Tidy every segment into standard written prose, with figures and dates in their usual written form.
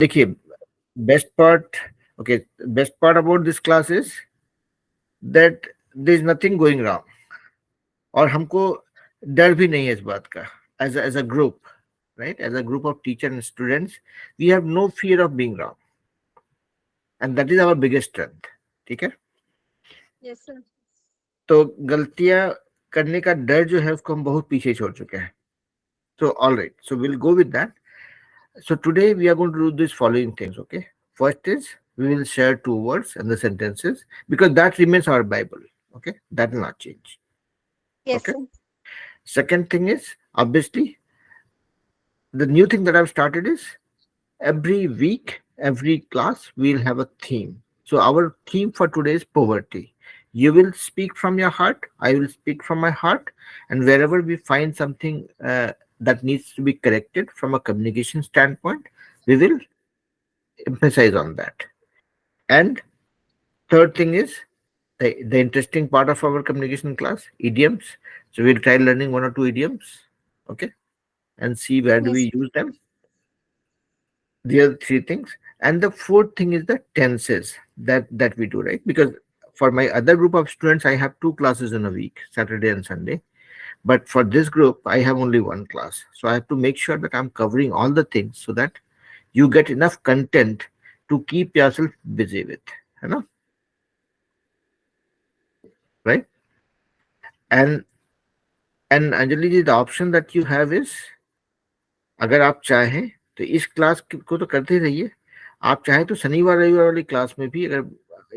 देखिए, best part, okay, best part about this class is that there is nothing going wrong, और हमको डर भी नहीं है इस बात का। As a group, right, as a group of teacher and students, we have no fear of being wrong, and that is our biggest strength. ठीक है, Yes, sir. तो गलतियां करने का डर जो है उसको हम बहुत पीछे छोड़ चुके हैं। So all right, so we'll go with that. So today we are going to do these following things. Okay, first is we will share two words and the sentences, because that remains our Bible. Okay, that will not change. Yes, Okay, sir. second thing is, obviously, the new thing that I've started is every week, every class, we'll have a theme. So our theme for today is poverty. You will speak from your heart, I will speak from my heart, and wherever we find something that needs to be corrected from a communication standpoint, we will emphasize on that. And third thing is the interesting part of our communication class, idioms. So we'll try learning one or two idioms, okay, and see where do Yes. we use them. The other three things, and the fourth thing is the tenses that we do, right? Because for my other group of students, I have two classes in a week, Saturday and Sunday. But for this group, I have only one class, so I have to make sure that I'm covering all the things so that you get enough content to keep yourself busy with, you know, right? And Anjali ji, the option that you have is, अगर आप चाहें तो इस class को तो करते ही रहिए, आप चाहें तो शनिवार रविवार वाली क्लास में भी, अगर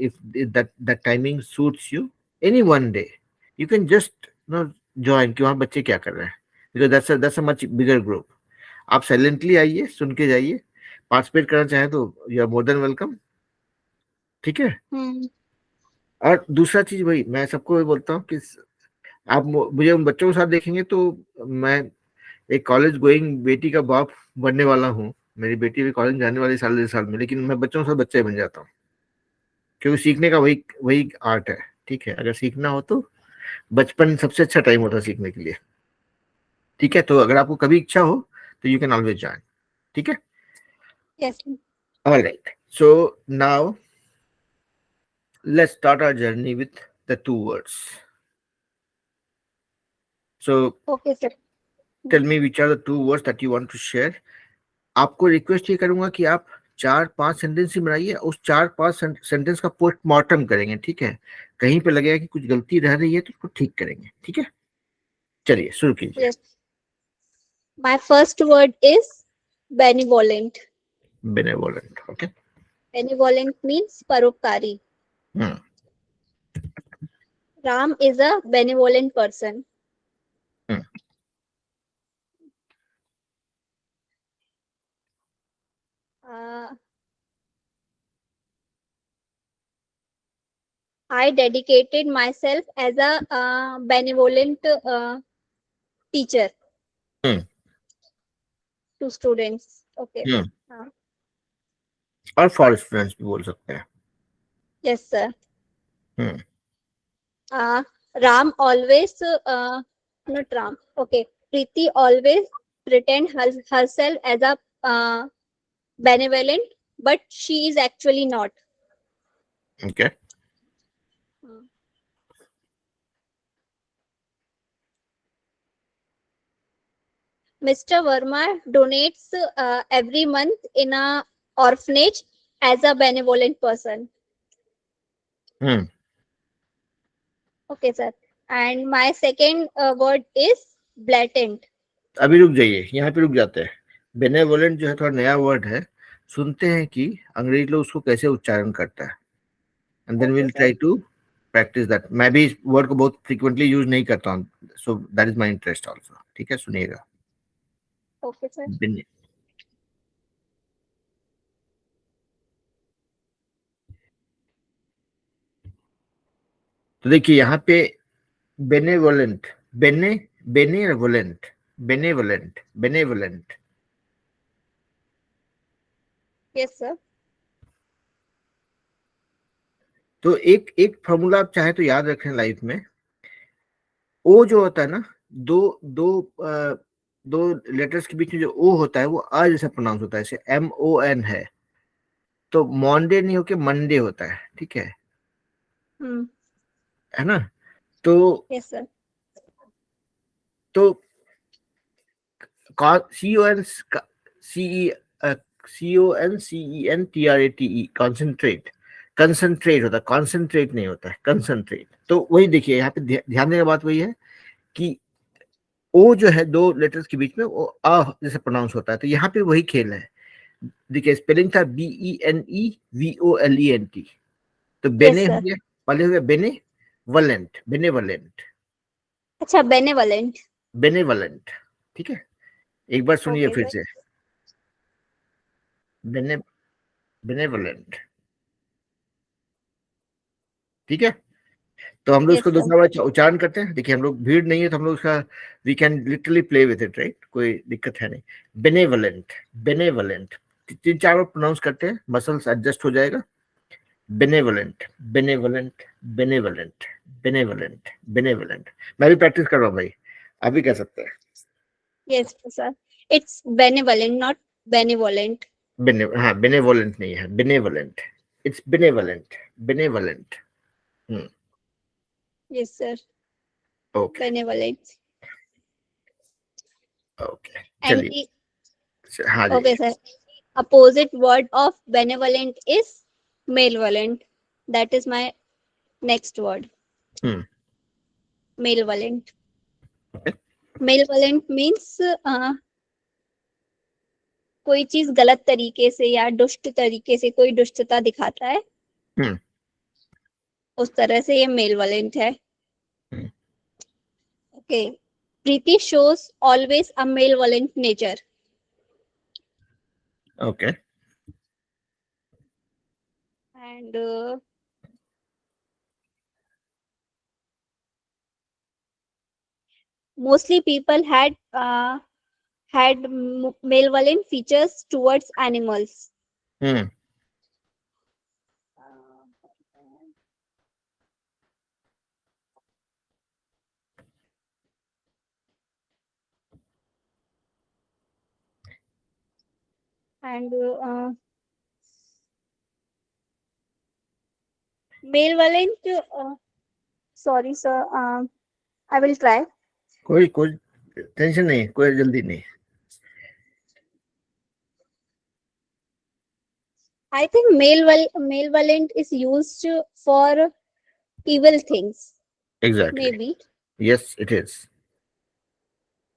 if that timing suits you, any one day you can just join कि वहाँ बच्चे क्या कर रहे हैं, because that's a much bigger group. आप साइलेंटली आइए, सुन के जाइए, पार्टिसिपेट करना चाहें तो you are more than welcome. ठीक है, Hmm. और दूसरा चीज भाई, मैं सबको ये बोलता हूँ कि आप मुझे उन बच्चों के साथ देखेंगे तो मैं एक कॉलेज गोइंग बेटी का बाप बनने वाला हूँ। मेरी बेटी भी कॉलेज जाने वाली साल 1.5 साल में, लेकिन मैं बच्चों के साथ बच्चा ही बन जाता हूँ, क्योंकि सीखने का वही वही आर्ट है। ठीक है, अगर सीखना हो तो बचपन सबसे अच्छा टाइम होता है सीखने के लिए। ठीक है, तो अगर आपको कभी इच्छा हो तो यू कैन ऑलवेज ज्वाइन। ठीक है, Yes, sir. Alright, so now let's start our journey with the two words. So Okay, sir. tell me which are the two words that you want to share. आपको request ये करूंगा कि आप 4-5 sentence ही बनाइए, उस 4-5 sentence का postmortem करेंगे। ठीक है, कहीं पे लगेगा कि कुछ गलती रह रही है तो उसको ठीक करेंगे। ठीक है, चलिए शुरू कीजिए। Yes. My first word is benevolent. Benevolent, okay. Benevolent means paropkari. Hmm, Ram is a benevolent person. Hmm, Uh, I dedicated myself as a benevolent teacher hmm, to students. Okay. Hmm, Uh, और for students भी बोल सकते हैं। yes, sir. Hmm, Uh, Ram always, not Ram. Okay. Preeti always herself as a benevolent, but she is actually not. Okay. Hmm. Mr. Verma donates every month in a orphanage as a benevolent person. Hmm, Okay, sir. And my second word is blatant. अभी रुक जाइए, यहाँ पे रुक जाते हैं। Benevolent जो है थोड़ा नया वर्ड है, सुनते हैं कि अंग्रेजी लोग उसको कैसे उच्चारण करता है, and then Okay, will sir. Try to practise that. मैं भी इस वर्ड को बहुत फ्रीक्वेंटली यूज नहीं करता हूँ, सो that is my interest also. ठीक है, सुनिएगा। Okay, sir. बेने- तो देखिए यहाँ पे बेनेवोलेंट, बेने benevolent, benevolent, benevolent. Yes, sir. तो एक एक फॉर्मूला आप चाहे तो याद रखें लाइफ में। ओ जो होता है ना, दो दो दो लेटर्स के बीच में जो ओ होता है वो आ जैसा प्रोनाउंस होता है, जैसे MON है, तो मॉन्डे नहीं होके मंडे होता है, ठीक हम्म। है ना? तो यस सर। तो CONCENTRATE, कॉन्सेंट्रेट, कंसंट्रेट होता है, कॉन्सेंट्रेट नहीं होता है, कंसंट्रेट। तो वही देखिए यहाँ पे ध्यान देने का बात वही है कि ओ जो है दो लेटर्स के बीच में वो आ जैसे प्रोनाउंस होता है, तो यहाँ पे वही खेल है। देखिए स्पेलिंग था BENEVOLENT, तो यस बेने हो सर। गया, पहले हो गया बेने वलेंट, बेनेवलेंट, अच्छा, बेनेवलेंट। बेनेवलेंट, ठीक है। एक बार सुनिए ओके फिर सर। से, बेने बेनेवलेंट, ठीक है। तो हम लोग यस इसको सर। दूसरा बार उच्चारण करते हैं। देखिए हम लोग भीड़ नहीं है तो हम लोग उसका we can literally play with it, right, कोई दिक्कत है नहीं। बेनेवलेंट, बेनेवलेंट, तीन चार बार प्रोनाउंस करते हैं, मसल्स एडजस्ट हो जाएगा। Benevolent, benevolent, benevolent, benevolent, benevolent. मैं भी प्रैक्टिस कर रहा हूँ भाई, आप भी कर सकते हैं। Yes sir. It's benevolent, not benevolent. हाँ, बेनेवोलेंट नहीं है, benevolent, it's benevolent, benevolent. Yes sir. Okay, benevolent. Okay, and चलिए, हाँ जी। Okay sir, opposite word of benevolent is malevolent. That is my next word. Hmm. Malevolent. Okay. Malevolent means कोई चीज गलत तरीके से या दुष्ट तरीके से कोई दुष्टता दिखाता है, हम्म। उस तरह से ये मेलवलेंट है। Hmm. Okay. Preeti shows always a malevolent nature. Okay. And mostly people had malevolent features towards animals. Hmm. And malevolent, sorry sir, I will try. कोई कोई टेंशन नहीं, कोई जल्दी नहीं। I think malevolent is used for evil things, exactly, maybe. Yes it is.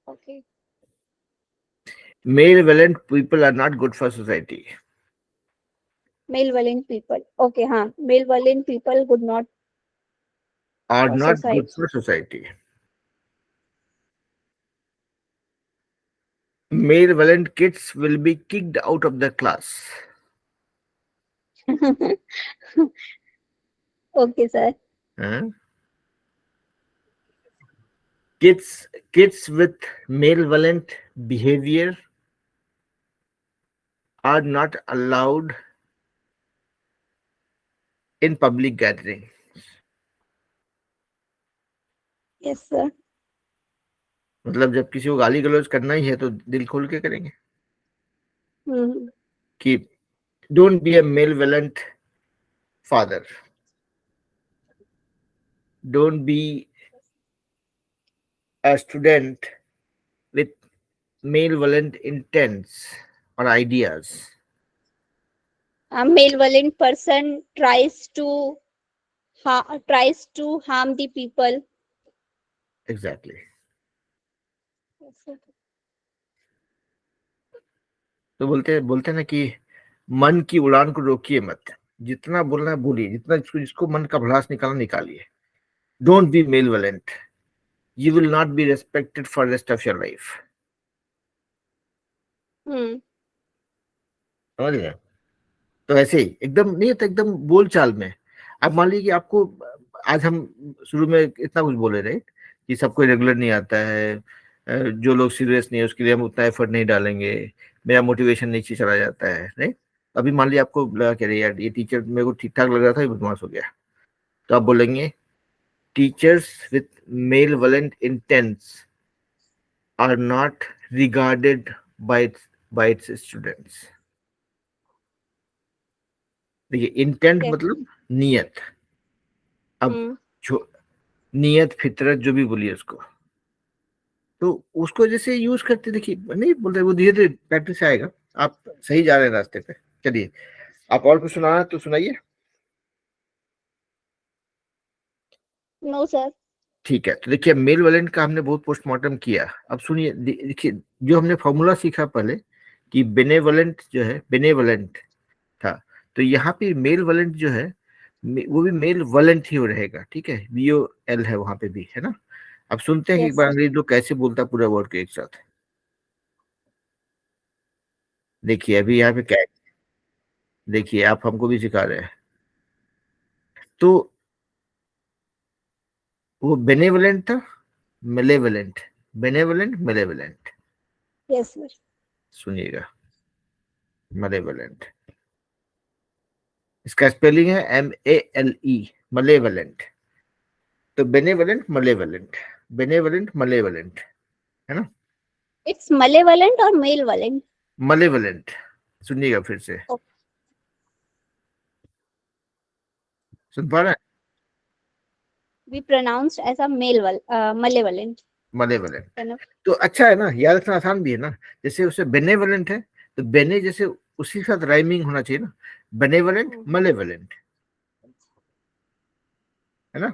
Okay. Malevolent people are not good for society, Malevolent people. Okay, हाँ. Malevolent people good not are for not good society. For society. Malevolent kids will be kicked out of the class. Okay, sir. Kids with malevolent behavior are not allowed in public gathering। Yes, sir. मतलब जब किसी को गाली गलौज करना ही है तो दिल खोल के करेंगे Hmm. कि don't be a malevolent father, don't be a student with malevolent intents or ideas। A malevolent person tries to harm the people. Exactly. Yes, sir. तो बोलते हैं ना कि मन की उड़ान को रोकिए मत, जितना बोलना है बोलिए, जितना जिसको मन का भड़ास निकालना निकालिए। Don't be malevolent, you will not be respected for rest of your life। Hmm. समझ गए? तो ऐसे ही एकदम नहीं तो एकदम बोल चाल में। अब मान लीजिए कि आपको, आज हम शुरू में इतना कुछ बोले रहे कि सबको रेगुलर नहीं आता है, जो लोग सीरियस नहीं है उसके लिए हम उतना एफर्ट नहीं डालेंगे, मेरा मोटिवेशन नीचे चला जाता है, नहीं। अभी मान लीजिए आपको लगा कि अरे यार ये टीचर मेरे को ठीक ठाक लग रहा था, ये बदमाश हो गया, तो आप बोलेंगे teachers with malevolent intents are not regarded by its students। देखिए इंटेंट Yes. मतलब नियत। अब Hmm. जो नियत फितरत जो भी बोलिए उसको, तो उसको जैसे यूज करते, देखिए नहीं बोलते, वो धीरे धीरे प्रैक्टिस से आएगा। आप सही जा रहे हैं रास्ते पे। चलिए, आप और कुछ सुनाना है तो सुनाइए। No, sir. ठीक है, तो देखिए मेल वेलेंट का हमने बहुत पोस्टमार्टम किया। अब सुनिए, देखिए जो हमने फॉर्मूला सीखा पहले कि बेनेवलेंट जो है, बेनेवलेंट था, तो यहाँ पे मेल वेलेंट जो है वो भी मेल वेलेंट ही रहेगा। ठीक है, VOL है वहां पे भी, है ना। अब सुनते हैं कि एक Yes, बार sir. अंग्रेज लोग कैसे बोलता है पूरा वर्ड के एक साथ। देखिए अभी यहाँ पे क्या है, देखिए आप हमको भी सिखा रहे हैं। तो वो बेनेवलेंट था, मेलेवलेंट, बेनेवलेंट मेलेवलेंट। Yes, sir. सुनिएगा, मलेवलेंट, इसका स्पेलिंग है MALE, मलेवलेंट। तो बेनेवलेंट मलेवलेंट, बेनेवलेंट मलेवलेंट, है ना। It's malevolent or malevolent? मलेवलेंट, सुनिएगा फिर से, Oh, सुन पा रहे हैं। we pronounced as a malevolent. मलेवलेंट, है ना? तो अच्छा है ना, याद रखना आसान भी है ना। जैसे उसे बेनेवलेंट है, तो बेने जैसे उसी के साथ राइमिंग होना चाहिए ना, बेनेवलेंट Hmm. मलेवलेंट, है ना।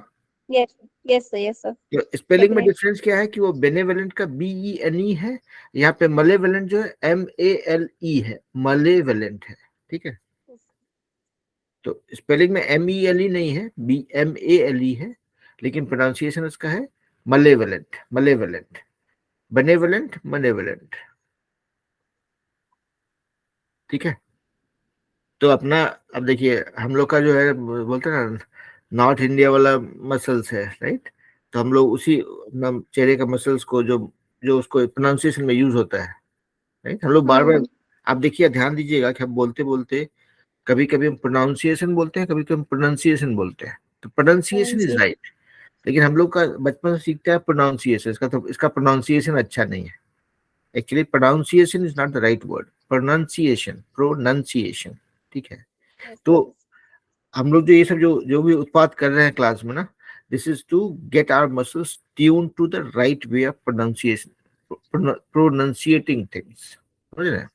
Yes, yes, sir. Yes, sir. तो स्पेलिंग में Definitely. डिफरेंस क्या है कि वो बेनेवलेंट का BENE है, यहाँ पे मलेवलेंट जो है MALE है, मलेवलेंट है। ठीक है, Yes. तो स्पेलिंग में MELE नहीं है, BMALE है, लेकिन प्रोनाउंसिएशन उसका है मलेवलेंट, मलेवलेंट, बेनेवलेंट मलेवलेंट। ठीक है, तो अपना, अब देखिए हम लोग का जो है बोलते हैं ना, नॉर्थ इंडिया वाला मसल्स है, राइट। तो हम लोग उसी चेहरे का मसल्स को जो जो उसको प्रोनाउंसिएशन में यूज होता है, राइट। हम लोग बार बार, Hmm. आप देखिए ध्यान दीजिएगा कि हम बोलते बोलते कभी कभी हम प्रोनाउंसिएशन बोलते हैं, कभी कभी हम प्रोनाउंसिएशन बोलते हैं। तो प्रोनाउंसिएशन इज Pronunciation. राइट, लेकिन हम लोग का बचपन से सीखता है प्रोनाउंसिएशन, इसका तो इसका प्रोनाउंसिएशन अच्छा नहीं है। Actually pronunciation is not the right word, pronunciation, pronunciation. ठीक है, Yes, तो yes. हम लोग जो ये सब जो जो भी उत्पाद कर रहे हैं क्लास में ना, this is to get our muscles tune to the right way of pronunciation, pronunciating things, समझ रहे हैं।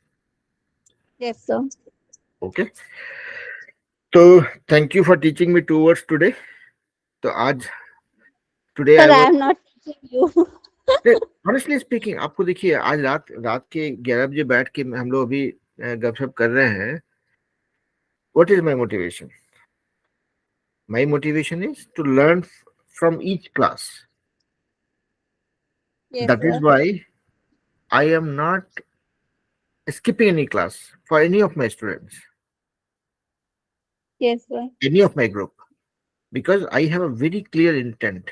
Yes, sir. ओके, तो thank you for teaching me two words today. तो आज, today Sir, I I was, am not teaching you. Honestly speaking आपको, देखिए आज रात रात के 11 बजे बैठ के हम लोग अभी गपशप कर रहे हैं। What is my motivation? My motivation is to learn from each class. Yes, that is sir. Why I am not skipping any class for any of my students, Yes, sir. any of my group, because I have a very clear intent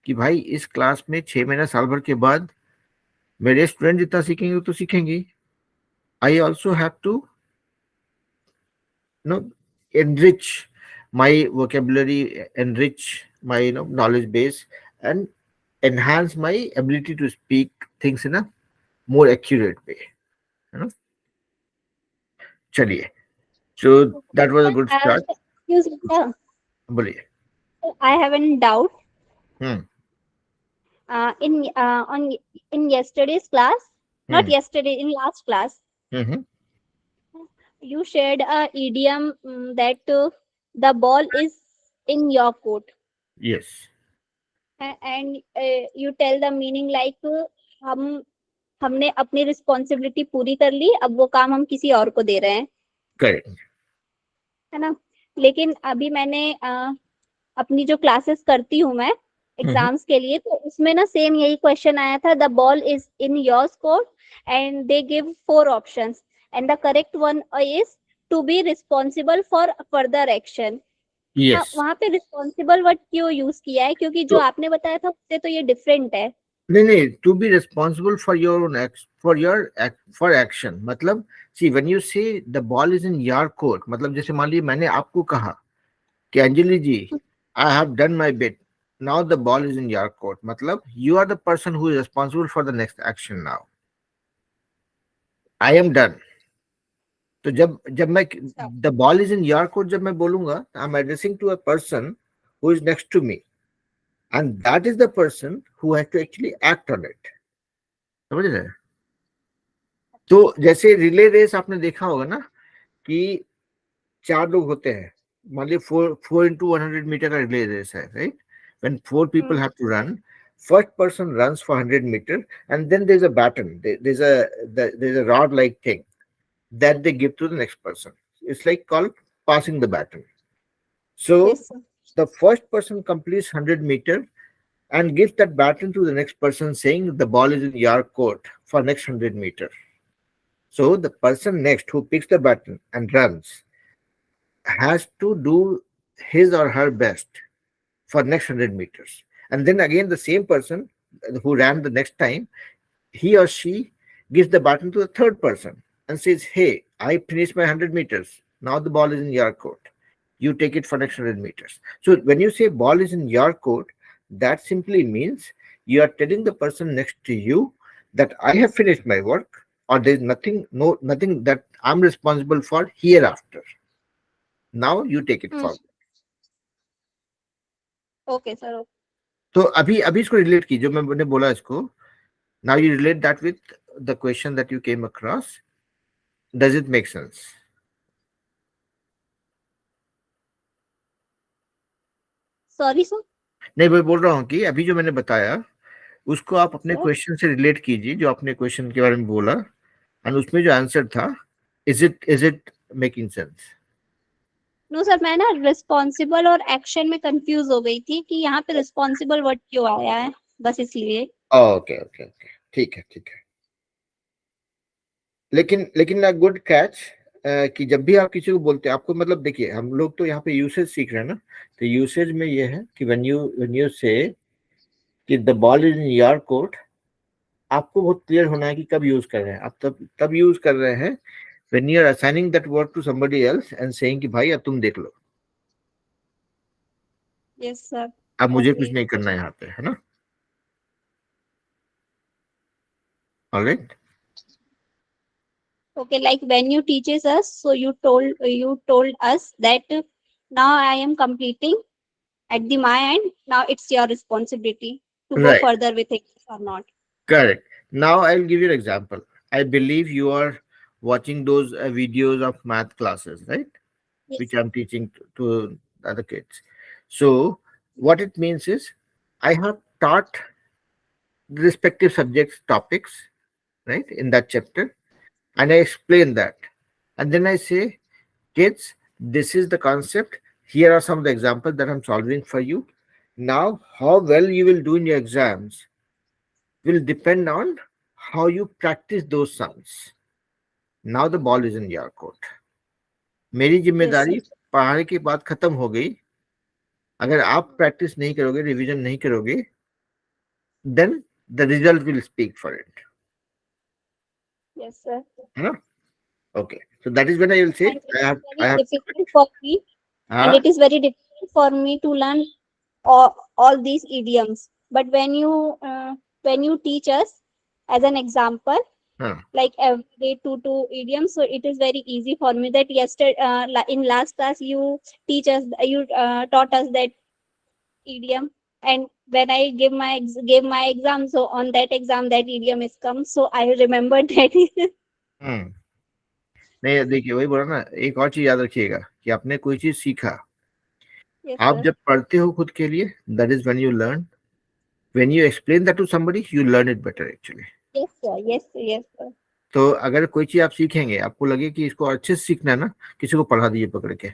कि भाई इस class में 6 महीना साल भर के बाद मेरे स्टूडेंट जितना सीखेंगे तो सीखेंगे। I also have to know enrich my vocabulary, enrich my knowledge base, and enhance my ability to speak things in a more accurate way, you know। चलिए, so that was a Sir, good start। excuse me, sir. बोलिए। I have a doubt. Hmm. In on in yesterday's class, not hmm. yesterday, in last class, hmm. you shared a idiom that the ball is in your court, yes, and you tell the meaning like हम हमने अपनी responsibility पूरी कर ली, अब वो काम हम किसी और को दे रहे हैं, करेक्ट। है ना। लेकिन अभी मैंने अपनी जो क्लासेस करती हूँ मैं हम्म। एग्जाम्स के लिए, तो उसमें ना सेम यही क्वेश्चन आया था, the ball is in your court and they give 4 options and the correct one is to be responsible for further action. हाँ, यस, वहां पे रिस्पॉन्सिबल वर्ड क्यों यूज किया है, क्योंकि जो तो आपने बताया था उससे तो ये डिफरेंट है। नहीं नहीं, to be responsible for your own act, for your for action, मतलब see when you say the ball is in your court, मतलब जैसे मान लीजिए मैंने आपको कहा कि Anjali ji, I have done my bit, now the ball is in your court, मतलब you are the person who is responsible for the next action now. I am done, तो जब जब मैं Stop. The ball is in your court जब मैं बोलूंगा, I am addressing to a person who is next to me, and that is the person who has to actually act on it. समझ रहे हैं? तो जैसे रिले रेस आपने देखा होगा ना, कि चार लोग होते हैं, मान लीजिए 4 4 into 100 मीटर का रिले रेस है, right? When 4 people Hmm. have to run, first person runs for 100 meter, and then there's a baton, there's a rod like thing that they give to the next person. It's like called passing the baton. So Yes, sir. the first person completes 100 meter and gives that baton to the next person, saying the ball is in your court for next 100 meter. So the person next who picks the baton and runs has to do his or her best for next 100 meters. And then again, the same person who ran the next time, he or she gives the baton to the third person and says, "Hey, I finished my 100 meters. Now the ball is in your court. You take it for next 100 meters." So when you say ball is in your court, that simply means you are telling the person next to you that I have finished my work, or there's nothing, no nothing that I'm responsible for hereafter. Now you take it Hmm. forward. Okay, sir. Okay. तो अभी अभी इसको relate कीजिए, जो मैंने बोला इसको, now you relate that with the question that you came across. Does it make sense? Sorry, sir. नहीं, मैं बोल रहा हूँ कि अभी जो मैंने बताया उसको आप Yes, अपने sir. क्वेश्चन से रिलेट कीजिए, जो आपने क्वेश्चन के बारे में बोला, एंड उसमें जो आंसर था, is it making sense? No sir, मैं ना रिस्पॉन्सिबल और एक्शन में कंफ्यूज हो गई थी कि यहाँ पे रिस्पॉन्सिबल वर्ड क्यों आया है, बस इसलिए। ओके ओके ओके, ठीक है ठीक है। लेकिन ना, गुड कैच, कि जब भी आप किसी को बोलते हैं, आपको मतलब देखिए, हम लोग तो यहाँ पे यूसेज सीख रहे हैं ना, तो यूसेज में ये है कि व्हेन यू से कि the ball is in your court, आपको बहुत क्लियर होना है कि कब यूज कर रहे हैं आप। तब तब यूज कर रहे हैं when you are assigning that work to somebody else and saying कि भाई अब तुम देख लो, यस सर। अब मुझे ओके। कुछ नहीं करना है यहाँ पे, है ना? Alright. Okay, like when you teaches us, so you told us that now I am completing at the my end, now it's your responsibility to go right, further with it or not. Correct. Now I will give you example. I believe you are watching those videos of math classes, right? Yes Which sir. I'm teaching to other kids. So what it means is, I have taught the respective subjects topics, right, in that chapter, and I explain that. And then I say, kids, this is the concept. Here are some of the examples that I'm solving for you. Now, how well you will do in your exams will depend on how you practice those sums. Now the ball is in your court. मेरी Yes sir. जिम्मेदारी पढ़ाने की बात खत्म हो गई। अगर आप प्रैक्टिस नहीं करोगे, रिवीजन नहीं करोगे, then the result will speak for it, Yes sir. है ना? Okay, so that is when I will say And it I is have very difficult for me, and हाँ it is very difficult for me to learn all these idioms. But when you teach us as an example, हाँ like every day two idioms, so it is very easy for me that yesterday in last class you taught us that idiom, and when I gave my exam, so on that exam that idiom is come, so I remembered that. हम्म। नहीं, देखिए वही बोला ना, एक और चीज याद रखिएगा कि आपने कोई चीज सीखा, Yes आप sir. जब पढ़ते हो खुद के लिए, that is when you learn. When you explain that to somebody, you learn it better actually. Yes sir. Yes sir. Yes sir. तो अगर कोई चीज आप सीखेंगे, आपको लगे कि इसको अच्छे से सीखना है ना, किसी को पढ़ा दीजिए पकड़ के,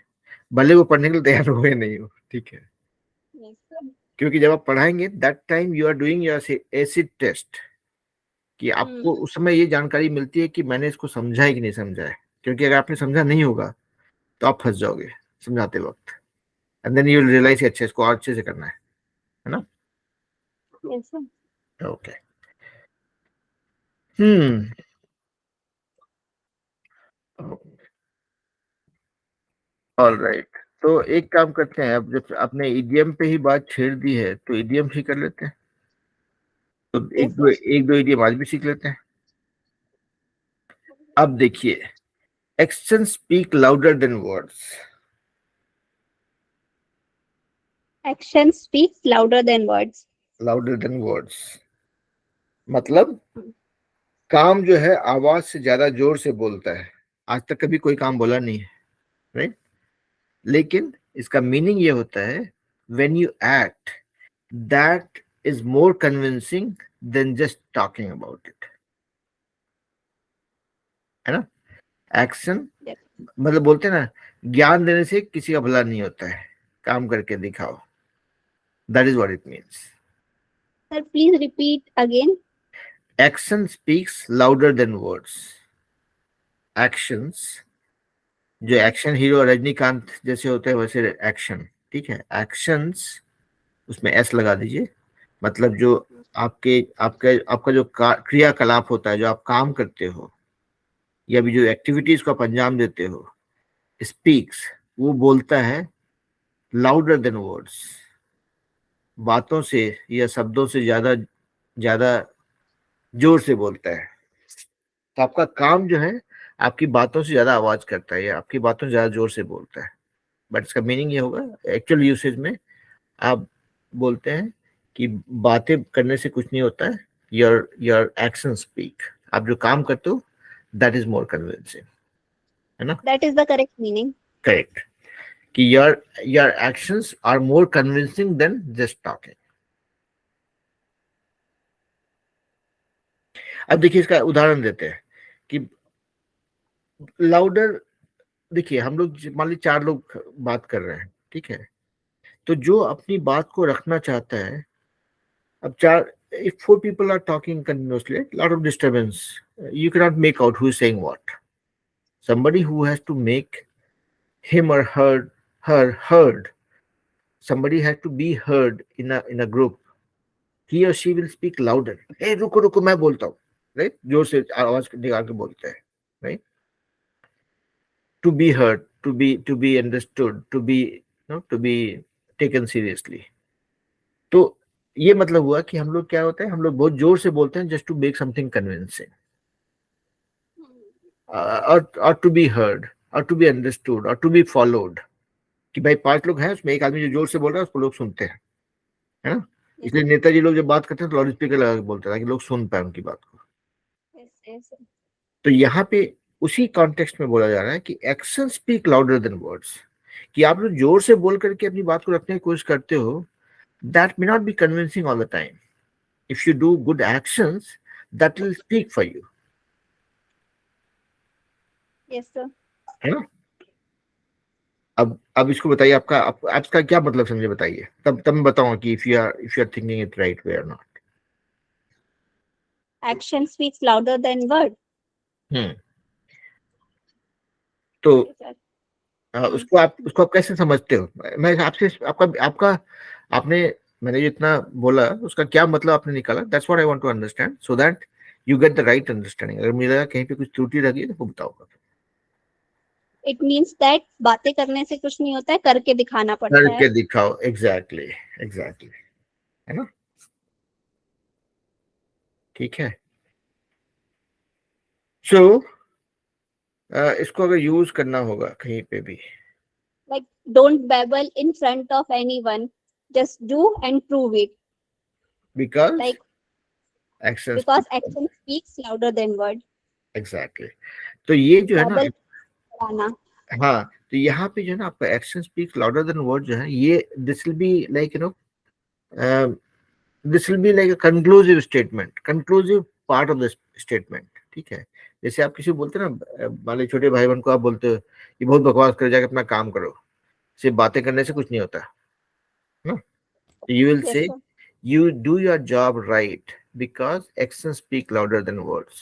भले वो पढ़ने के लिए तैयार हुए नहीं हो, ठीक है? Yes sir. क्योंकि जब आप पढ़ाएंगे, that time you are doing your acid test, कि Hmm. आपको उस समय ये जानकारी मिलती है कि मैंने इसको समझा है कि नहीं समझा है। क्योंकि अगर आपने समझा नहीं होगा तो आप फंस जाओगे समझाते वक्त, and then you will realise अच्छा, इसको और अच्छे से करना है ना? Yes sir. Okay. Hmm. All right. तो एक काम करते हैं, अब जब आपने ईडीएम पे ही बात छेड़ दी है, तो ईडीएम ही कर लेते हैं। तो Yes sir. एक दो ईडीएम आज भी सीख लेते हैं। अब देखिए, Actions speak louder than words. Action speaks louder than words. Louder than words. मतलब Hmm. काम जो है आवाज से ज्यादा जोर से बोलता है. आज तक कभी कोई काम बोला नहीं है, राइट? लेकिन इसका मीनिंग ये होता है, when you act, that is more convincing than just talking about it. है ना? Action, Yes. मतलब बोलते हैं ना, ज्ञान देने से किसी का भला नहीं होता है, काम करके दिखाओ. That is what it means. Sir, please repeat again. Action speaks louder than words. Actions, जो Hmm. एक्शन हीरो रजनीकांत जैसे होते हैं वैसे एक्शन. ठीक है, एक्शंस, उसमें एस लगा दीजिए. मतलब जो आपके आपके आपका जो क्रियाकलाप होता है, जो आप काम करते हो या भी जो एक्टिविटीज को आप अंजाम देते हो, स्पीक्स, वो बोलता है लाउडर देन वर्ड्स. बातों से या शब्दों से ज्यादा ज्यादा जोर से बोलता है. तो आपका काम जो है आपकी बातों से ज्यादा आवाज करता है या आपकी बातों से ज्यादा जोर से बोलता है. बट इसका मीनिंग ये होगा, एक्चुअल यूसेज में आप बोलते हैं कि बातें करने से कुछ नहीं होता है, योर योर एक्शन स्पीक. आप जो काम करते हो, दैट इज मोर कन्विंसिंग. है ना? That is the correct meaning. Correct. कि your actions are more convincing than just talking. अब देखिए, इसका उदाहरण देते हैं कि लाउडर. देखिए, हम लोग मान लीजिए 4 लोग बात कर रहे हैं, ठीक है? तो जो अपनी बात को रखना चाहता है, अब चार, if 4 people are talking continuously, a lot of disturbance, you cannot make out who is saying what. Somebody who has to make him or her heard, somebody has to be heard in a group, he or she will speak louder. Hey, रुको रुको, मैं बोलता हूँ, right? जोर से आवाज निकाल के बोलते हैं, right? To be heard, to be understood, to be taken seriously. तो ये मतलब हुआ कि हम लोग क्या होता है, हम लोग बहुत जोर से बोलते हैं just to make something convincing, और टू बी हर्ड, और टू बी अंडरस्टूड, और टू बी फॉलोड. कि भाई 5 लोग हैं, उसमें एक आदमी जो जोर से बोल रहा है उसको लोग सुनते हैं. है ना? Yes, इसलिए नेताजी लोग जब बात करते हैं तो लाउड स्पीकर लगा के बोलते हैं ताकि लोग सुन पाए उनकी बात को. yes, yes. तो यहाँ पे उसी कॉन्टेक्स्ट में बोला जा रहा है कि action speak louder than words. कि आप जो जोर से बोल करके अपनी बात को रखने की कोशिश करते हो, that may not be convincing all the time. If you do good actions, that will speak for you. Yes, sir. है ना? अब इसको बताइए, आपका क्या मतलब समझे, बताइए, तब मैं बताऊंगा कि if you are thinking it right way or not. Action speaks louder than word. Hmm. तो Okay, sir. Hmm. उसको आप कैसे समझते हो? मैं आपसे आपका आपका आपने मैंने जितना बोला उसका क्या मतलब आपने निकाला, that's what I want to understand, so that you get the right understanding. अगर मुझे लगा कहीं पे कुछ त्रुटि लगी है तो वो बताओगा. It means that बातें करने से कुछ नहीं होता है, करके दिखाना पड़ता है. करके दिखाओ. Exactly, exactly. है ना? ठीक है. सो इसको अगर यूज करना होगा कहीं पे भी, Like, don't babble in front of anyone. Just do and prove it. Because Like, action because speak. action speaks louder than word. Exactly. तो ये जो है ना, Babble कराना. हाँ, तो यहाँ पे जो है ना आपका action speaks louder than word जो है, ये this will be like this will be like a conclusive statement, conclusive part of the statement. ठीक है? जैसे आप किसी को बोलते हैं ना, मान लीजिए छोटे भाई बहन को आप बोलते हो ये बहुत बकवास कर, जाके अपना काम करो, सिर्फ बातें करने से कुछ नहीं होता. है ना? यू विल Yes, से sir. you do your job right because actions speak louder than words.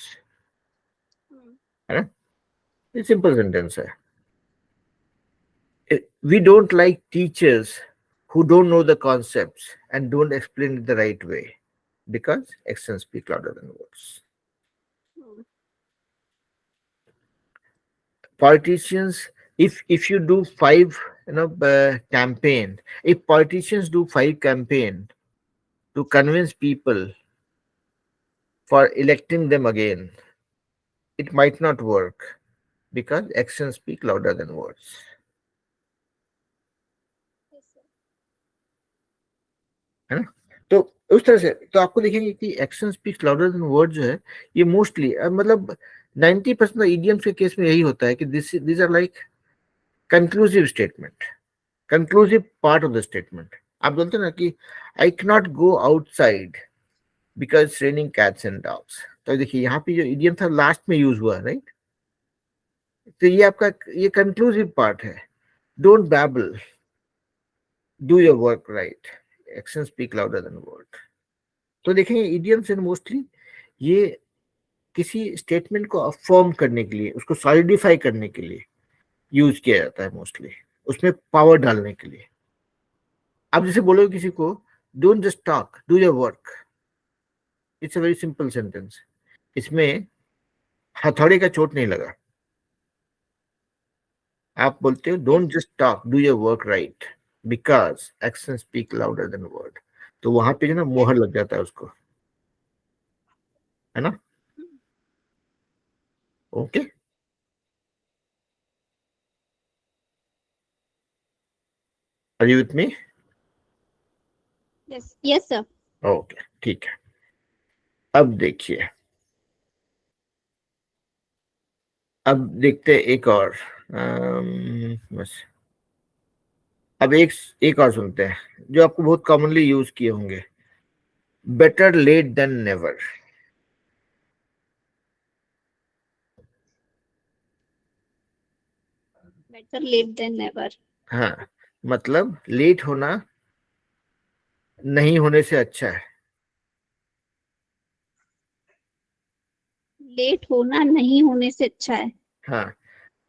Hmm. है ना? ये सिंपल सेंटेंस है. We don't like teachers who don't know the concepts and don't explain it the right way because actions speak louder than words. Hmm. Politicians, if you do five, campaign, if politicians do 5 campaign to convince people for electing them again, it might not work because actions speak louder than words. Yes, sir. है ना? तो उस तरह से तो आपको देखेंगे कि action speaks louder than word जो है, ये मोस्टली मतलब 90% ईडियम्स के केस में यही होता है कि this are like conclusive statement, conclusive part of the statement. आप बोलते हैं ना कि I cannot go outside because raining cats and dogs. तो देखिए यहाँ पे जो इडियम था लास्ट में यूज हुआ, राइट? तो ये आपका ये कंक्लूसिव पार्ट है। Don't babble, do your work right, action speak louder than word. तो देखेंगे इडियम्स एंड मोस्टली ये किसी स्टेटमेंट को अफर्म करने के लिए, उसको सॉलिडिफाई करने के लिए यूज किया जाता है मोस्टली, उसमें पावर डालने के लिए। आप जैसे बोलोगे किसी को don't just talk, do your work, it's a very simple sentence, इसमें हथौड़े का चोट नहीं लगा। आप बोलते हो Yes, don't just talk, do your work right because action speak louder than word. तो वहां पे जो ना मोहर लग जाता है उसको, है ना? Okay, are you with me? yes, yes, sir. Okay, ठीक है। अब देखिए, अब देखते हैं एक और। बस अब एक और सुनते हैं जो आपको बहुत कॉमनली यूज किए होंगे, better late than never. Better late than never. हाँ, मतलब लेट होना नहीं होने से अच्छा है। लेट होना नहीं होने से अच्छा है। हाँ,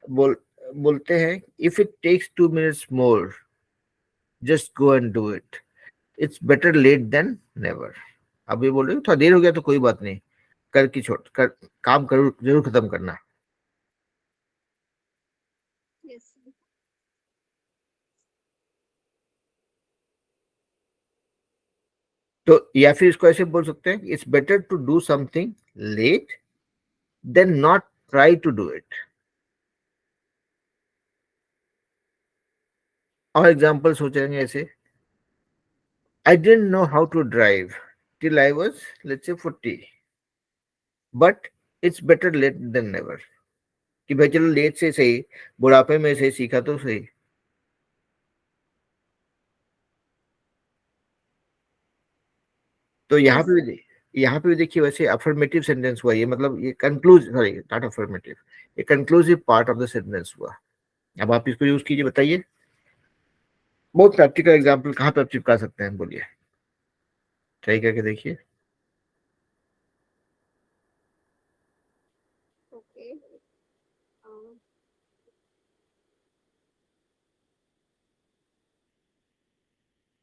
बोल बोलते हैं if it takes 2 minutes more just go and do it, it's better late than never. अब ये बोल रहे हो थोड़ा देर हो गया तो कोई बात नहीं, कर की छोड़ कर, काम करो जरूर खत्म करना। Yes, sir. तो या फिर इसको ऐसे बोल सकते हैं it's better to do something late than not try to do it. और एग्जाम्पल सोचेंगे ऐसे, I didn't know how to drive till I was, let's say, 40. But it's better late than never. कि भाई चलो लेट से सही, बुढ़ापे में से सीखा तो सही। तो Yes, sir. यहाँ पे भी देखिए वैसे अफर्मेटिव सेंटेंस हुआ ये, मतलब ये कंक्लूज सॉरी नॉट अफर्मेटिव, ये conclusive part of the sentence हुआ। अब आप इसको यूज कीजिए, बताइए बहुत प्रैक्टिकल एग्जांपल कहाँ पे आप चिपका सकते हैं, बोलिए, ट्राई करके देखिए। Okay. Um,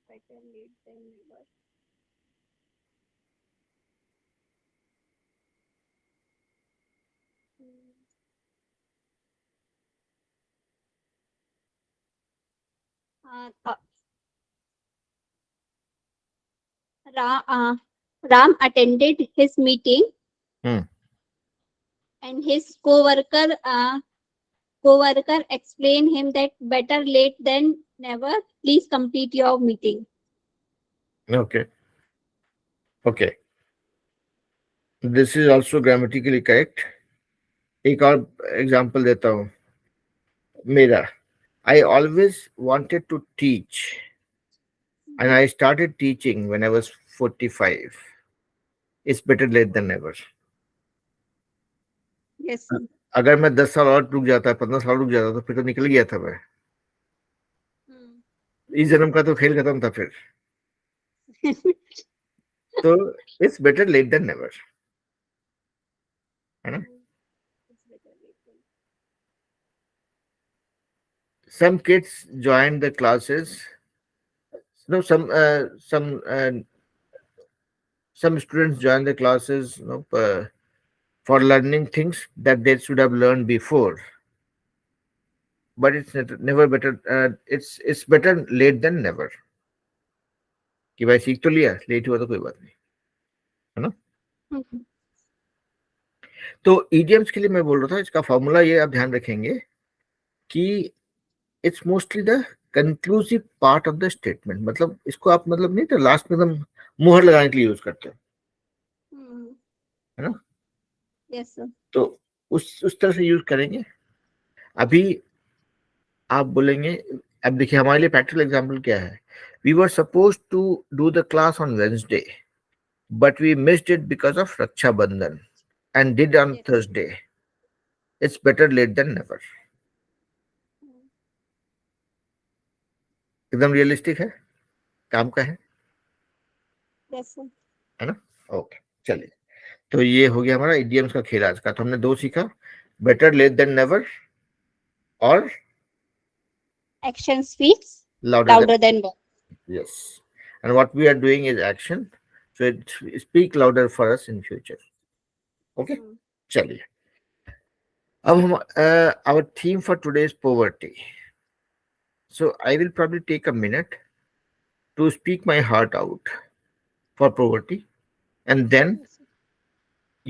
better late than never. Hmm. Uh, uh, Ram attended his meeting, hmm, and his coworker explained him that better late than never. Please complete your meeting. Okay, okay, this is also grammatically correct. एक और example देता हूँ मेरा, I always wanted to teach and I started teaching when I was 45. It's better late than never. Yes, sir. अगर मैं 10 साल और रुक जाता, 15 साल रुक जाता तो फिर तो निकल गया था मैं। Hmm. इस जन्म का तो खेल खत्म था फिर। तो it's better late than never, है ना? It's better late than. Some kids join the classes. No, some students join the classes, for learning things that they should have learned before. But it's never better. It's better late than never. कि भाई सीख तो लिया, late हुआ तो कोई बात नहीं, है ना? Mhm. तो ईडियम्स के लिए मैं बोल रहा था, इसका फॉर्मूला ये आप ध्यान रखेंगे कि it's mostly the conclusive part of the statement, मतलब इसको आप मतलब नहीं तो लास्ट में एकदम मुहर लगाने के लिए यूज करते हैं, Hmm. है ना? Yes, sir. तो उस तरह से यूज करेंगे। अभी आप बोलेंगे, अब देखिए हमारे लिए प्रैक्टिकल एग्जांपल क्या है। We were suppose to do the class on Wednesday, but we missed it because of Raksha Bandhan and did on Yes. Thursday. It's better late than never. Hmm. एकदम रियलिस्टिक है, काम का Yes, sir. है ना? Okay, चलिए। तो ये हो गया हमारा इडियम्स का खेल आज का। तो हमने दो सीखा, बेटर लेट देन नेवर और Action speaks louder than, louder than words. yes. And what we are doing is action, so it speak louder for us in future. Okay, Hmm. चलिए। अब हम our theme for today is poverty. So I will probably take a minute to speak my heart out for poverty, and then Yes, sir.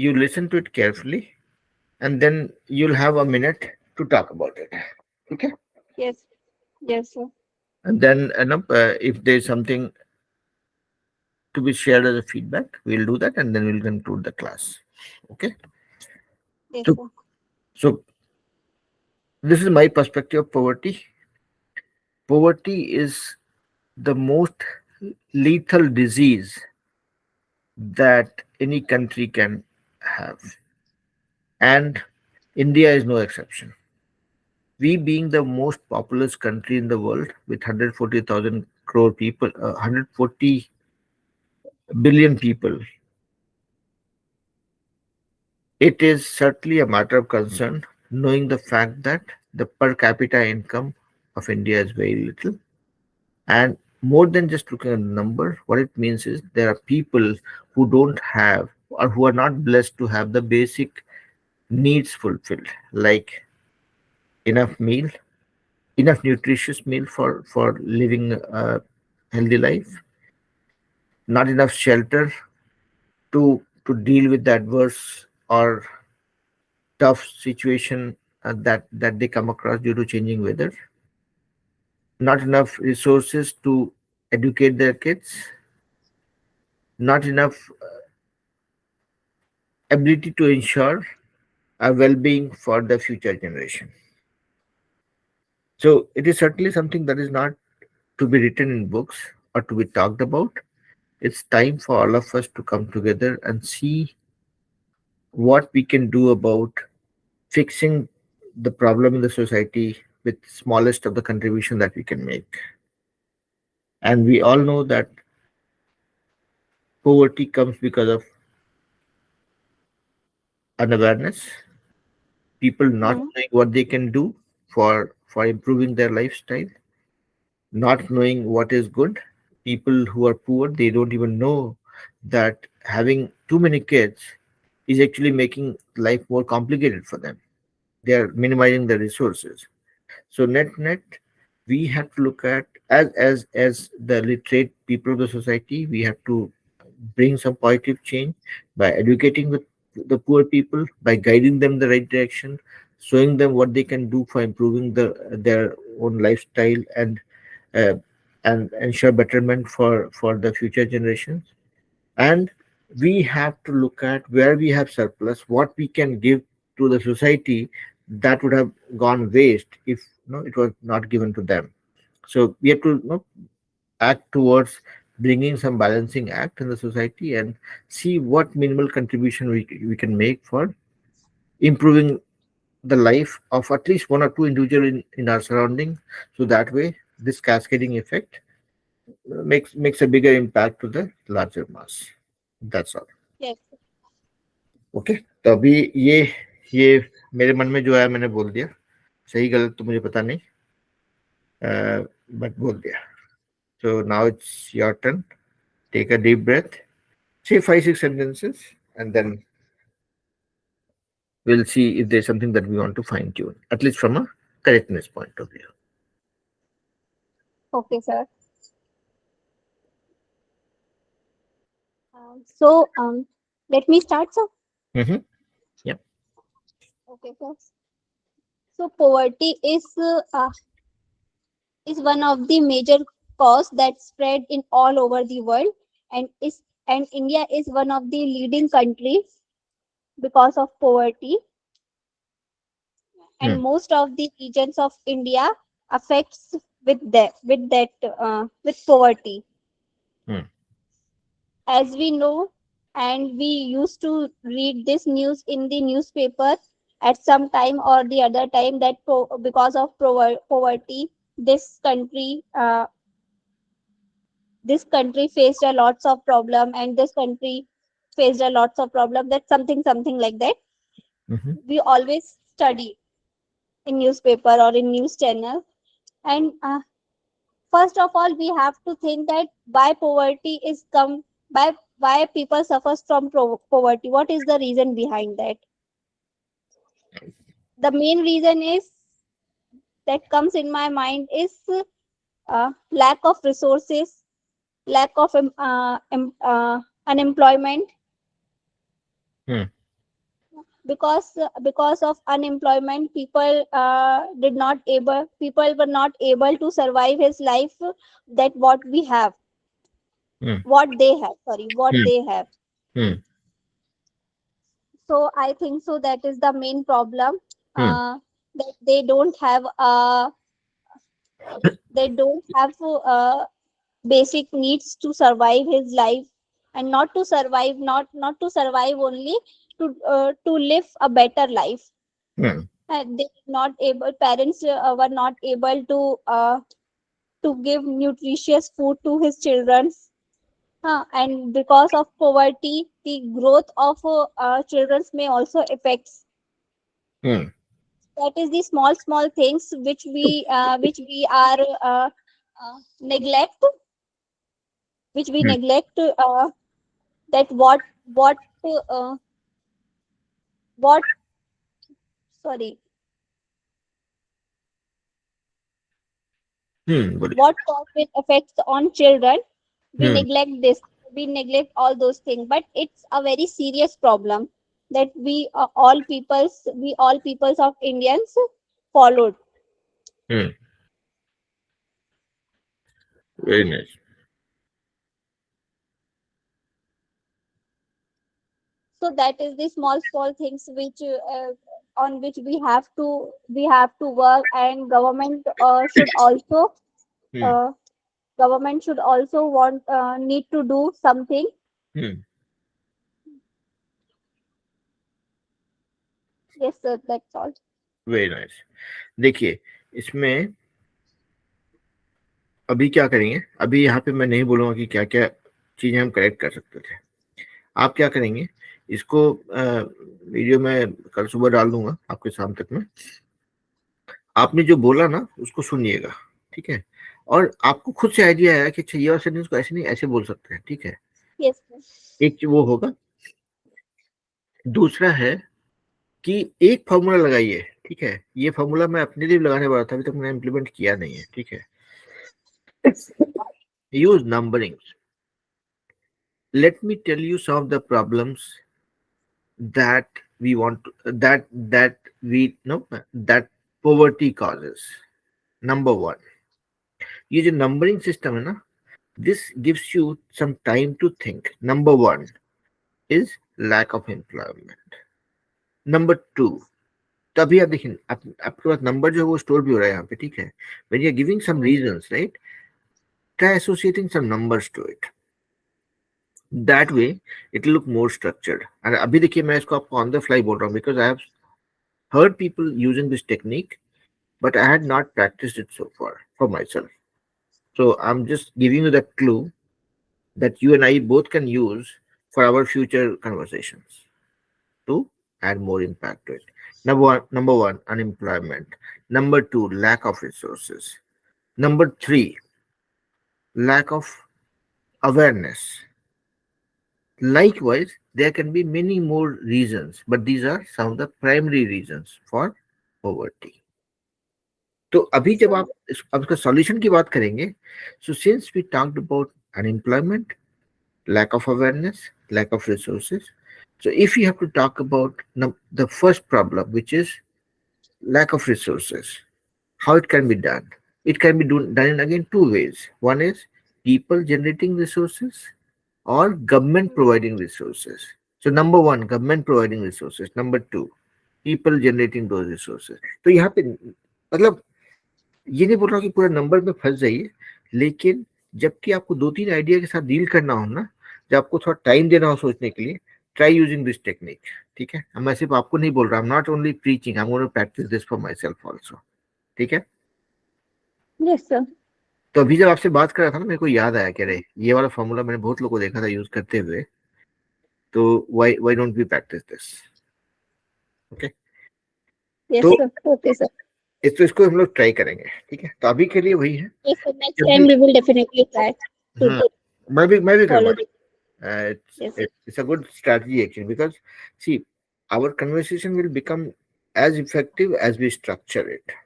you listen to it carefully, and then you'll have a minute to talk about it. Okay, Yes. Yes, sir. and then if there's something to be shared as a feedback, we'll do that, and then we'll conclude the class. Okay, Yes, so sir. so this is my perspective of poverty. Poverty is the most lethal disease that any country can have, and India is no exception. We being the most populous country in the world with 140,000 crore people, 140 billion people, it is certainly a matter of concern knowing the fact that the per capita income of India is very little. And more than just looking at the number, what it means is there are people who don't have or who are not blessed to have the basic needs fulfilled, like enough meal, enough nutritious meal for living a healthy life, not enough shelter to deal with the adverse or tough situation that they come across due to changing weather, not enough resources to educate their kids, not enough ability to ensure a well-being for the future generation. So it is certainly something that is not to be written in books or to be talked about. It's time for all of us to come together and see what we can do about fixing the problem in the society with smallest of the contribution that we can make. And we all know that poverty comes because of unawareness, people not Hmm. knowing what they can do for improving their lifestyle, not knowing what is good. People who are poor, they don't even know that having too many kids is actually making life more complicated for them. They are minimizing the resources. So net, we have to look at as the literate people of the society, we have to bring some positive change by educating the poor people, by guiding them the right direction, showing them what they can do for improving their own lifestyle uh, and ensure betterment for the future generations. And we have to look at where we have surplus, what we can give to the society that would have gone waste if it was not given to them. So we have to act towards bringing some balancing act in the society and see what minimal contribution we can make for improving the life of at least one or two individual in our surrounding, so that way this cascading effect makes a bigger impact to the larger mass. That's all. Yes. Okay, तो अभी ये मेरे मन में जो है मैंने बोल दिया, सही गलत तो मुझे पता नहीं, बट बोल दिया. So now it's your turn. Take a deep breath. Say 5, 6 sentences, and then we'll see if there's something that we want to fine tune, at least from a correctness point of view. Okay, sir. So, let me start, sir. Mm-hmm. Yeah. Okay, so poverty is one of the major cause that spread in all over the world, and India is one of the leading countries because of poverty, and Hmm. most of the regions of India affects with poverty, Hmm. as we know, and we used to read this news in the newspaper at some time or the other time that because of poverty this country uh, this country faced a lots of problem, and this country faced a lots of problem, that something like that Hmm. we always study in newspaper or in news channel. And first of all we have to think that why poverty is come, by why people suffers from poverty, what is the reason behind that. The main reason is that comes in my mind is lack of resources, lack of unemployment, Hmm. because of unemployment people were not able to survive his life, that Hmm. what they have, sorry, what Hmm. they have. Hmm. So I think so that is the main problem, Hmm. that they don't have basic needs to survive his life, and not to survive, not to survive only, to live a better life. Hmm. They not able parents were not able to give nutritious food to his children. And because of poverty the growth of children may also affects. Hmm. That is the small things which we are neglect, which we Hmm. neglect that uh, what sorry, Hmm. बोलिए. what cause will affects on children, we Hmm. neglect this, we neglect all those things, but it's a very serious problem that we all peoples of Indians followed. Hmm. Very nice. So that is the small things which on which we have to work, and Hmm. uh, government should also want need to do something. Hmm. Yes sir, that's all. Very nice. देखिए, इसमें अभी क्या करेंगे, अभी यहाँ पे मैं नहीं बोलूँगा कि क्या-क्या चीज़ें हम करेक्ट कर सकते थे। आप क्या करेंगे, इसको वीडियो में कल सुबह डाल दूँगा आपके शाम तक में। आपने जो बोला ना, उसको सुनिएगा, ठीक है? और आपको खुद से आइडिया आया कि अच्छा ये वाला सेंटेंस को ऐसे नहीं, ऐसे बोल सकते हैं, ठीक है? Yes sir. एक वो होगा। दूसरा है कि एक फ़ॉर्मूला लगाइए, ठीक है? ये फ़ॉर्मूला मैं अपने लिए भी लगाने वाला था, अभी तक मैंने इम्प्लीमेंट किया नहीं है, ठीक है? Use numberings. Let me tell you some of the problems that we want to, that we know that poverty causes. Number one, ये जो नंबरिंग सिस्टम है ना, this gives you some time to think. Number one is lack of employment. Number two, तभी आप देखिए आपके पास number जो है वो स्टोर भी हो रहा है यहाँ पे, ठीक है? when you are giving some Hmm. reasons, right, try associating some numbers to it. That way it will look more structured. And अभी देखिए मैं इसको आपको on the fly बोल रहा हूँ because I have heard people using this technique, but I had not practiced it so far for myself. So I'm just giving you that clue that you and I both can use for our future conversations to add more impact to it. Number one, unemployment. Number two, lack of resources. Number three, lack of awareness. Likewise, there can be many more reasons, but these are some of the primary reasons for poverty. तो अभी जब So आप अब इसका solution की बात करेंगे, so since we talked about unemployment, lack of awareness, lack of resources, So if you have to talk about the first problem, which is lack of resources, how it can be done? It can be done in again two ways. One is people generating resources or government providing resources. So number one, government providing resources. Number two, people generating those resources. तो यहाँ पे मतलब ये नहीं बोल रहा कि पूरा नंबर में फंस जाइए, लेकिन जबकि आपको दो तीन आइडिया के साथ डील करना हो ना, जब आपको थोड़ा टाइम देना हो सोचने के लिए, ट्राई यूजिंग दिस टेक्निक. ठीक है, मैं सिर्फ आपको नहीं बोल रहा, I am not only preaching, I am going to practise this for myself also. ठीक है. Yes, sir. तो अभी जब आपसे बात कर रहा था ना, मेरे को याद आया कि अरे ये वाला फॉर्मूला मैंने बहुत लोगों को देखा था यूज करते हुए, तो why don't we practise this. Okay. Yes, तो sir. Okay, sir. इसको हम लोग ट्राई करेंगे. ठीक है, तो अभी के लिए वही है. Yes, sir. Next जब time भी we will definitely try to हाँ, मैं भी follow करूँगा. this. Yes, sir. It's a good strategy actually, because see, our conversation will become as effective as we structure it.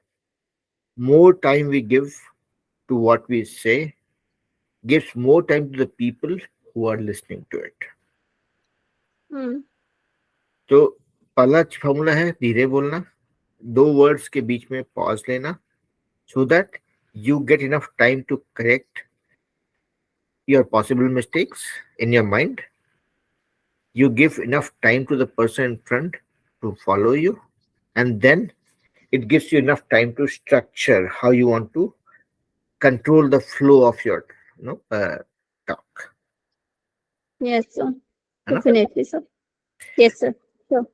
More time we give to what we say gives more time to the people who are listening to it. Hmm. तो पहला formula है धीरे बोलना, दो words के बीच में pause लेना, so that you get enough time to correct your possible mistakes in your mind. You give enough time to the person in front to follow you, and then it gives you enough time to structure how you want to control the flow of your talk. Yes, sir. है ना. Definitely, sir. Yes, sir. Sure.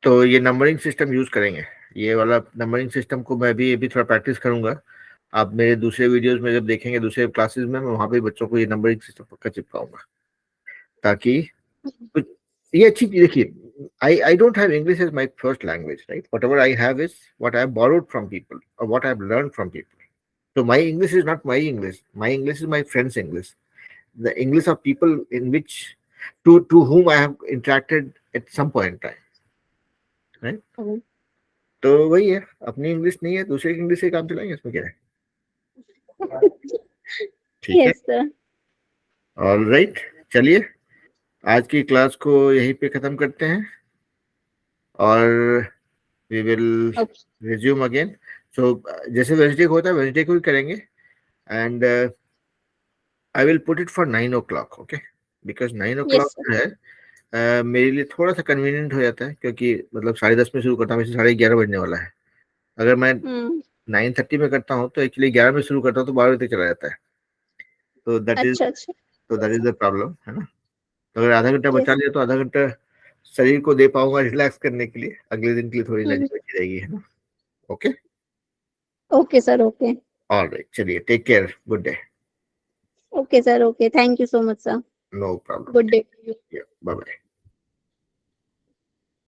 तो ये numbering system use करेंगे. ये वाला numbering system को मैं भी थोड़ा प्रैक्टिस करूंगा. आप मेरे दूसरे वीडियोस में जब देखेंगे, दूसरे क्लासेस में, मैं वहां पे बच्चों को ये नंबरिंग सिस्टम पक्का चिपकाऊंगा, ताकि कुछ ये अच्छी चीज. देखिए, I don't have English as my first language, right? Whatever I have is what I have borrowed from people or what I have learned from people. So my English is not my English. My English is my friend's English. The English of people in which to whom I have interacted at some point in time. Right? Mhm. तो वही है, अपनी English नहीं है, दूसरे की English से काम चलाएंगे, इसमें क्या है. ठीक है. Yes, sir. All right. चलिए, आज की क्लास को यहीं पे खत्म करते हैं, और we will Okay. Resume again. So जैसे वेंसडे को होता है, वेंसडे को ही करेंगे, and I will put it for 9 o'clock. Okay, because 9 o'clock Yes, sir. है मेरे लिए थोड़ा सा कन्वीनियंट हो जाता है, क्योंकि मतलब 10:30 में शुरू करता हूँ, वैसे 11:30 बजने वाला है. अगर मैं Hmm. 9:30 में करता हूँ तो एक्चुअली 11 में शुरू करता हूँ तो 12 बजे तक चला जाता है. तो अच्छा, अच्छा. That Yes, is sir. The problem, है ना. तो अगर आधा घंटा बचा Yes. लिया तो आधा घंटा शरीर को दे पाऊंगा रिलैक्स करने के लिए, अगले दिन के लिए थोड़ी Hmm. एनर्जी बची रहेगी, है ना. Okay. Okay, sir. Okay. All right. चलिए, take care, good day. Okay, sir. Okay. Thank you so much, sir. No problem. Good day to you. Bye bye.